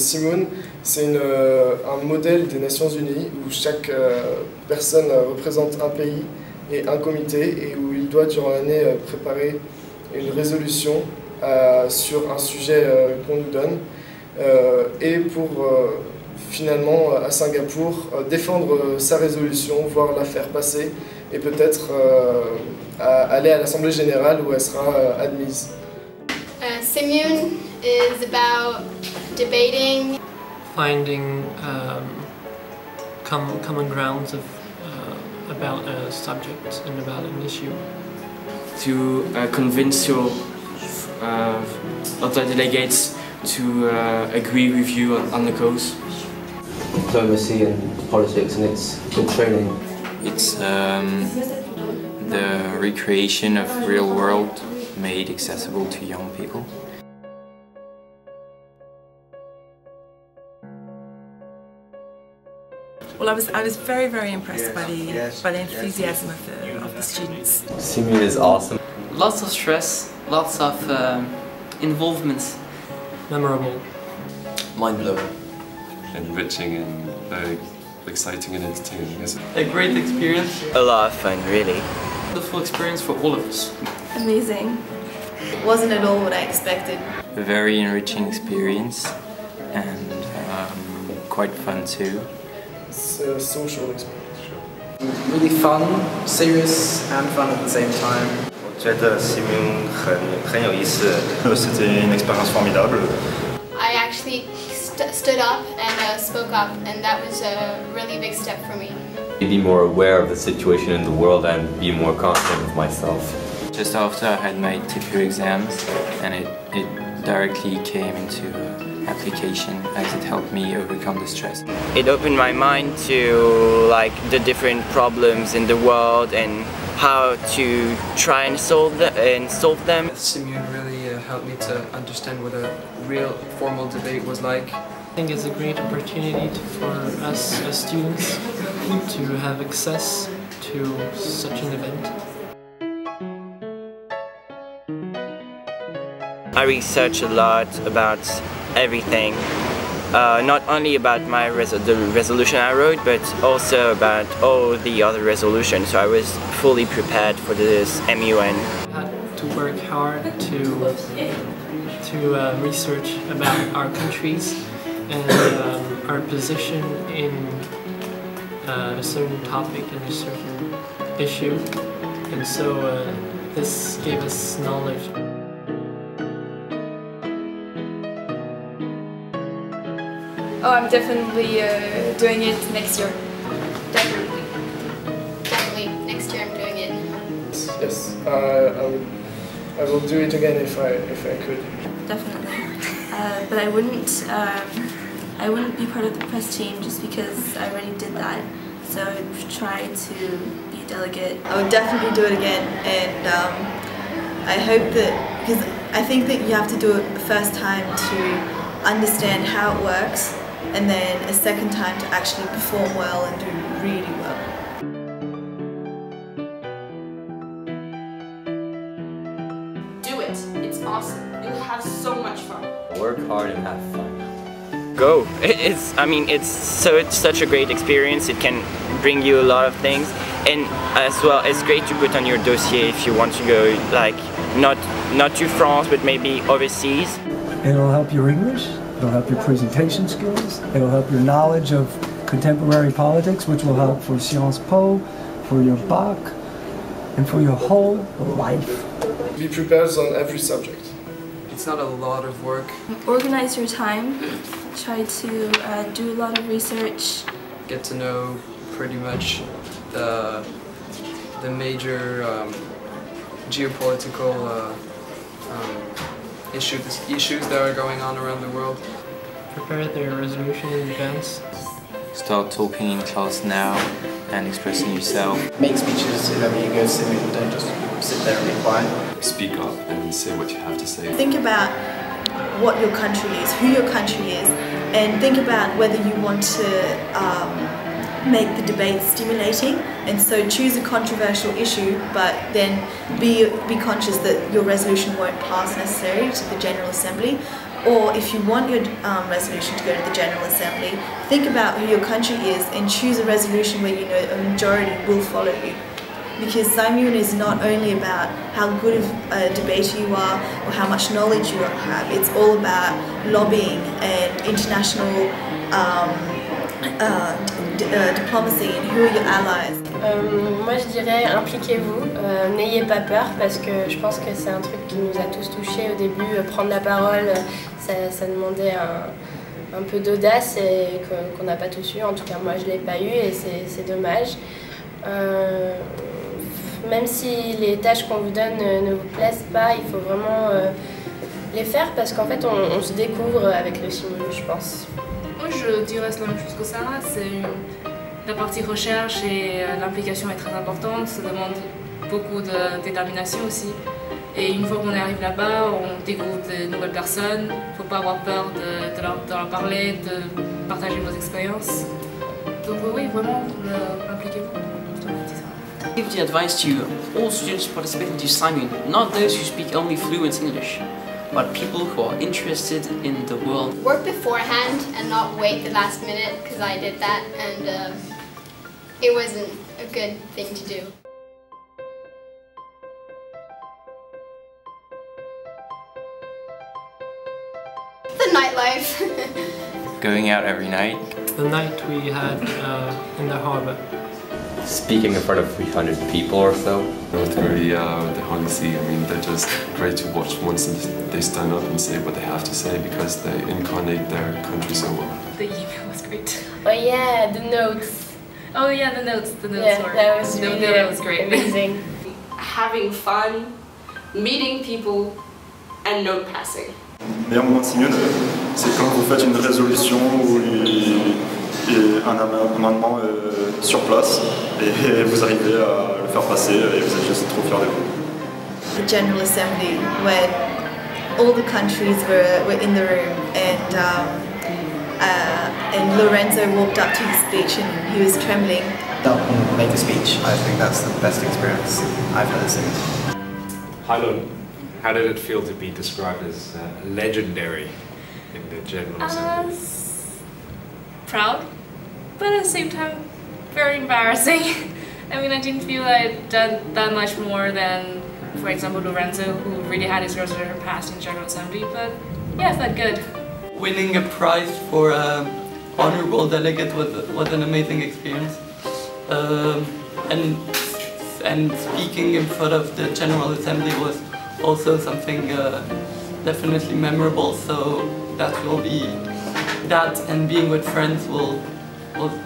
Simun, c'est un modèle des Nations Unies où chaque personne représente un pays et un comité et où il doit durant l'année préparer une résolution sur un sujet qu'on nous donne et pour finalement à Singapour défendre sa résolution, voire la faire passer et peut-être aller à l'Assemblée Générale où elle sera admise. Simun is about debating. Finding common grounds of, about a subject and about an issue. To convince your other delegates to agree with you on the cause. Diplomacy and politics, and it's good training. It's the recreation of real world made accessible to young people. Well, I was very impressed by the enthusiasm of the students. Simun is awesome. Lots of stress, lots of involvement. Memorable. Mind-blowing. Enriching and very exciting and entertaining, isn't it? A great experience. A lot of fun, really. Wonderful experience for all of us. Amazing. It wasn't at all what I expected. A very enriching experience and quite fun too. It's a social experience. Really fun, serious and fun at the same time. 我觉得 Simun 很有意思. C'était une expérience formidable. I actually stood up and spoke up, and that was a really big step for me. Be more aware of the situation in the world and be more confident of myself. Just after I had my TPU exams, and it directly came into application as it helped me overcome the stress. It opened my mind to like the different problems in the world and how to try and solve them. Simun really helped me to understand what a real formal debate was like. I think it's a great opportunity for us as students to have access to such an event. I researched a lot about everything, not only about the resolution I wrote, but also about all the other resolutions, so I was fully prepared for this MUN. I had to work hard to research about our countries and our position in a certain topic and a certain issue, and so this gave us knowledge. Oh, I'm definitely doing it next year. Definitely. Definitely. Next year I'm doing it. Yes, I will do it again if I could. Definitely. But I wouldn't be part of the press team just because I already did that. So I'd try to be a delegate. I would definitely do it again, and I hope that, because I think that you have to do it the first time to understand how it works, and then a second time to actually perform well and do really well. Do it. It's awesome. You'll have so much fun. Work hard and have fun. Go. It's such a great experience. It can bring you a lot of things, and as well it's great to put on your dossier if you want to go, like not to France but maybe overseas. It'll help your English, it'll help your presentation skills, it'll help your knowledge of contemporary politics, which will help for Sciences Po, for your bac, and for your whole life. Be prepared on every subject. It's not a lot of work. Organize your time, try to do a lot of research. Get to know pretty much the major geopolitical issues that are going on around the world. Prepare their resolution in advance. Start talking in class now and expressing yourself. Make speeches whenever you go to Simun, don't just sit there and be quiet. Speak up and say what you have to say. Think about what your country is, who your country is, and think about whether you want to make the debate stimulating, and so choose a controversial issue, but then be conscious that your resolution won't pass necessarily to the General Assembly. Or if you want your resolution to go to the General Assembly, think about who your country is and choose a resolution where you know a majority will follow you. Because Simun is not only about how good of a debater you are or how much knowledge you have, it's all about lobbying and international diplomacy and who are your allies. Moi je dirais impliquez-vous, n'ayez pas peur parce que je pense que c'est un truc qui nous a tous touchés au début, prendre la parole, ça demandait un peu d'audace et qu'on n'a pas tous eu. En tout cas, moi, je ne l'ai pas eu et c'est dommage. Même si les tâches qu'on vous donne ne vous plaisent pas, il faut vraiment les faire parce qu'en fait, on se découvre avec le Simun, je pense. Moi, je dirais la même chose que Sarah. La partie recherche et l'implication est très importante. Ça demande beaucoup de détermination aussi. Et une fois qu'on arrive là-bas, on découvre de nouvelles personnes. Il ne faut pas avoir peur de leur parler, de partager vos expériences. Donc oui, vraiment, impliquez-vous. Give the advice to all students participating to Simun, not those who speak only fluent English, but people who are interested in the world. Work beforehand and not wait the last minute, because I did that and it wasn't a good thing to do. The nightlife. Going out every night. The night we had in the harbour. Speaking in front of 300 people or so. Military, the Holy See, I mean, they're just great to watch once they stand up and say what they have to say because they incarnate their country so well. The email was great. Oh yeah, the notes. Oh yeah, the notes were... That was really that was great. Amazing. Having fun, meeting people, and note passing. Le meilleur moment de Simun, c'est quand vous faites une résolution ou un amendement sur place et vous arrivez à le faire passer et vous êtes juste trop fiers de vous. The General Assembly, where all the countries were in the room and Lorenzo walked up to the speech and he was trembling. Don't make a speech. I think that's the best experience I've had at Simun. Hailun, how did it feel to be described as legendary in the General Assembly? Proud, but at the same time, very embarrassing. I mean, I didn't feel I'd done that much more than, for example, Lorenzo, who really had his reserve passed in General Assembly, but yeah, it felt good. Winning a prize for honorable delegate was an amazing experience. And speaking in front of the General Assembly was also something definitely memorable, so that will be that, and being with friends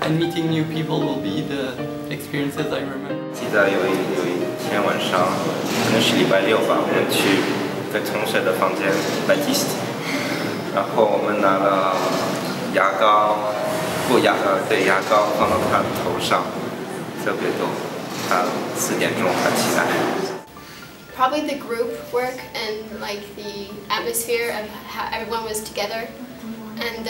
and meeting new people will be the experiences I remember. 记得有一天晚上，可能是礼拜六吧，我们去一个同学的房间 Baptiste， 然后我们拿了牙膏放到他头上，特别多。他4点钟才起来。 Probably the group work and like the atmosphere of how everyone was together, and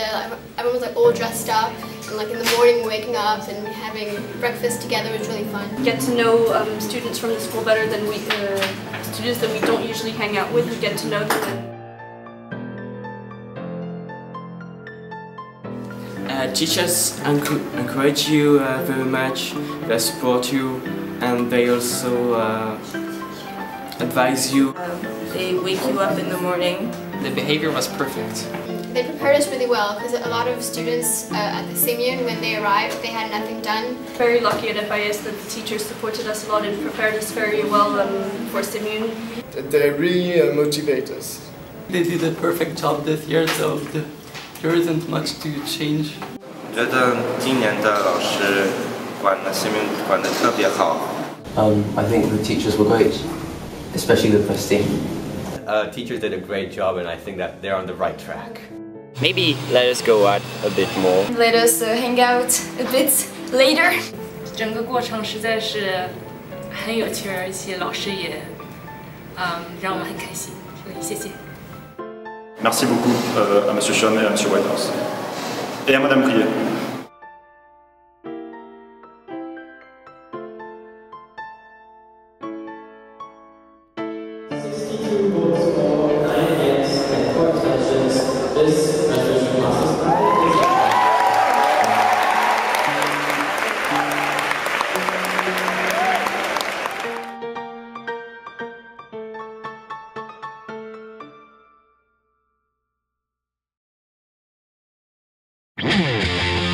everyone was like all dressed up, and like in the morning waking up and having breakfast together was really fun. Get to know students from the school better than students that we don't usually hang out with. We get to know them. Teachers encourage you very much, they support you, and they also advise you. They wake you up in the morning. The behavior was perfect. They prepared us really well because a lot of students at the Simun, when they arrived, they had nothing done. Very lucky at FIS that the teachers supported us a lot and prepared us very well for Simun. They really motivate us. They did a perfect job this year, so there isn't much to change. 我觉得今年的老师管的Simun管得特别好。I think the teachers were great, especially the press team. Teachers did a great job, and I think that they're on the right track. Maybe let us go out a bit more. Let us hang out a bit later. 整个过程实在是很有趣，而且老师也让我们很开心，所以谢谢。 Merci beaucoup à Monsieur Sean et à Monsieur Whitehouse. Et à Madame Prier. Yeah.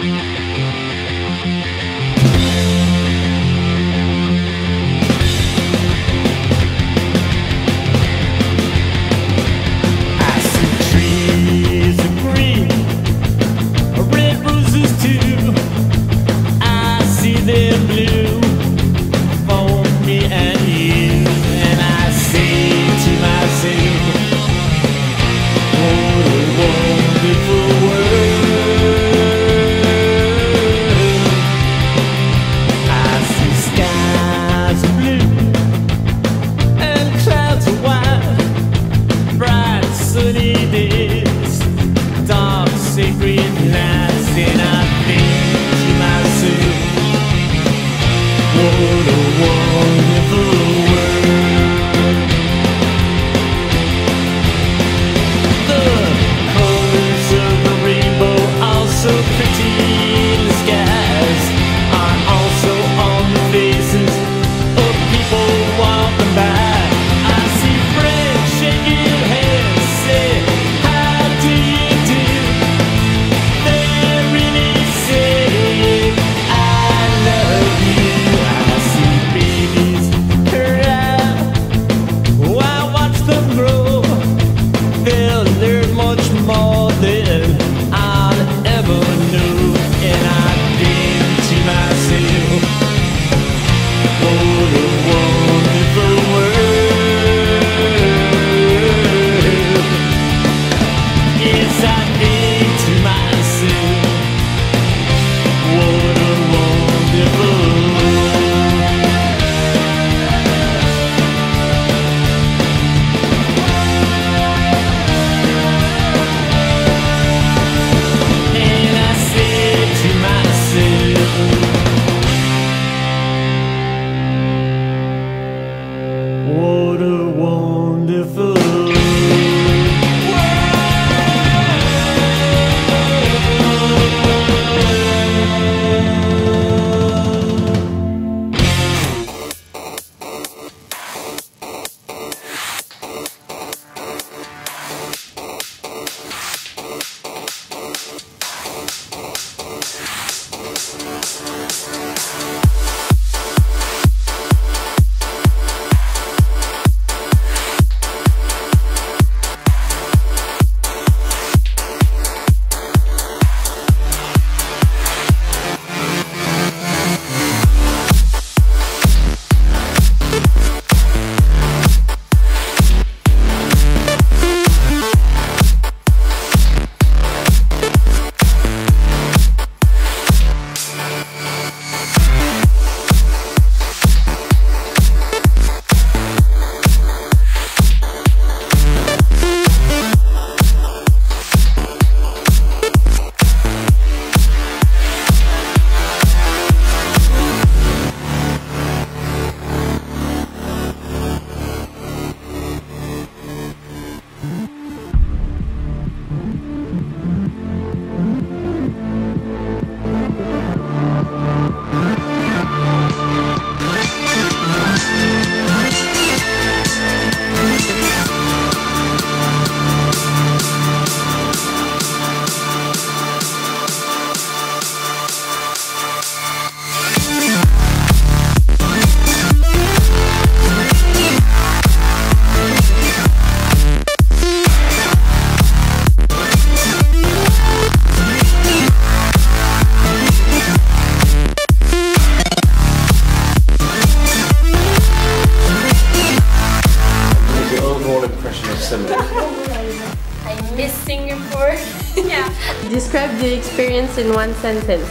for? Yeah. Describe the experience in one sentence.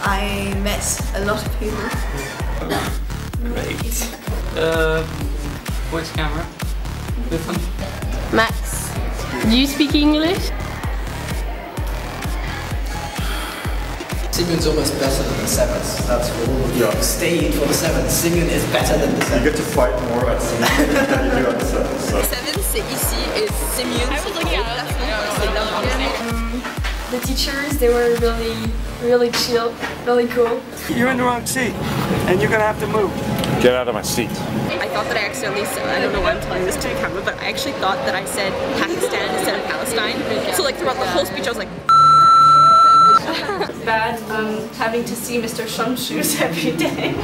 I met a lot of people. Great. Which camera? This one? Max, do you speak English? Simun's almost better than the seventh. That's for all of you. Staying for the seventh. Simun is better than the seventh. You get to fight more at Simun than you do at the seventh. So. Seventh, c'est ici, et Simun. I was looking at The teachers, they were really chill, really cool. You're in the wrong seat, and you're gonna have to move. Get out of my seat. I thought that I accidentally said, I don't know why I'm telling this to the camera, but I actually thought that I said Pakistan instead of Palestine. So like throughout the whole speech I was like, Bad having to see Mr. Shamshoes every day.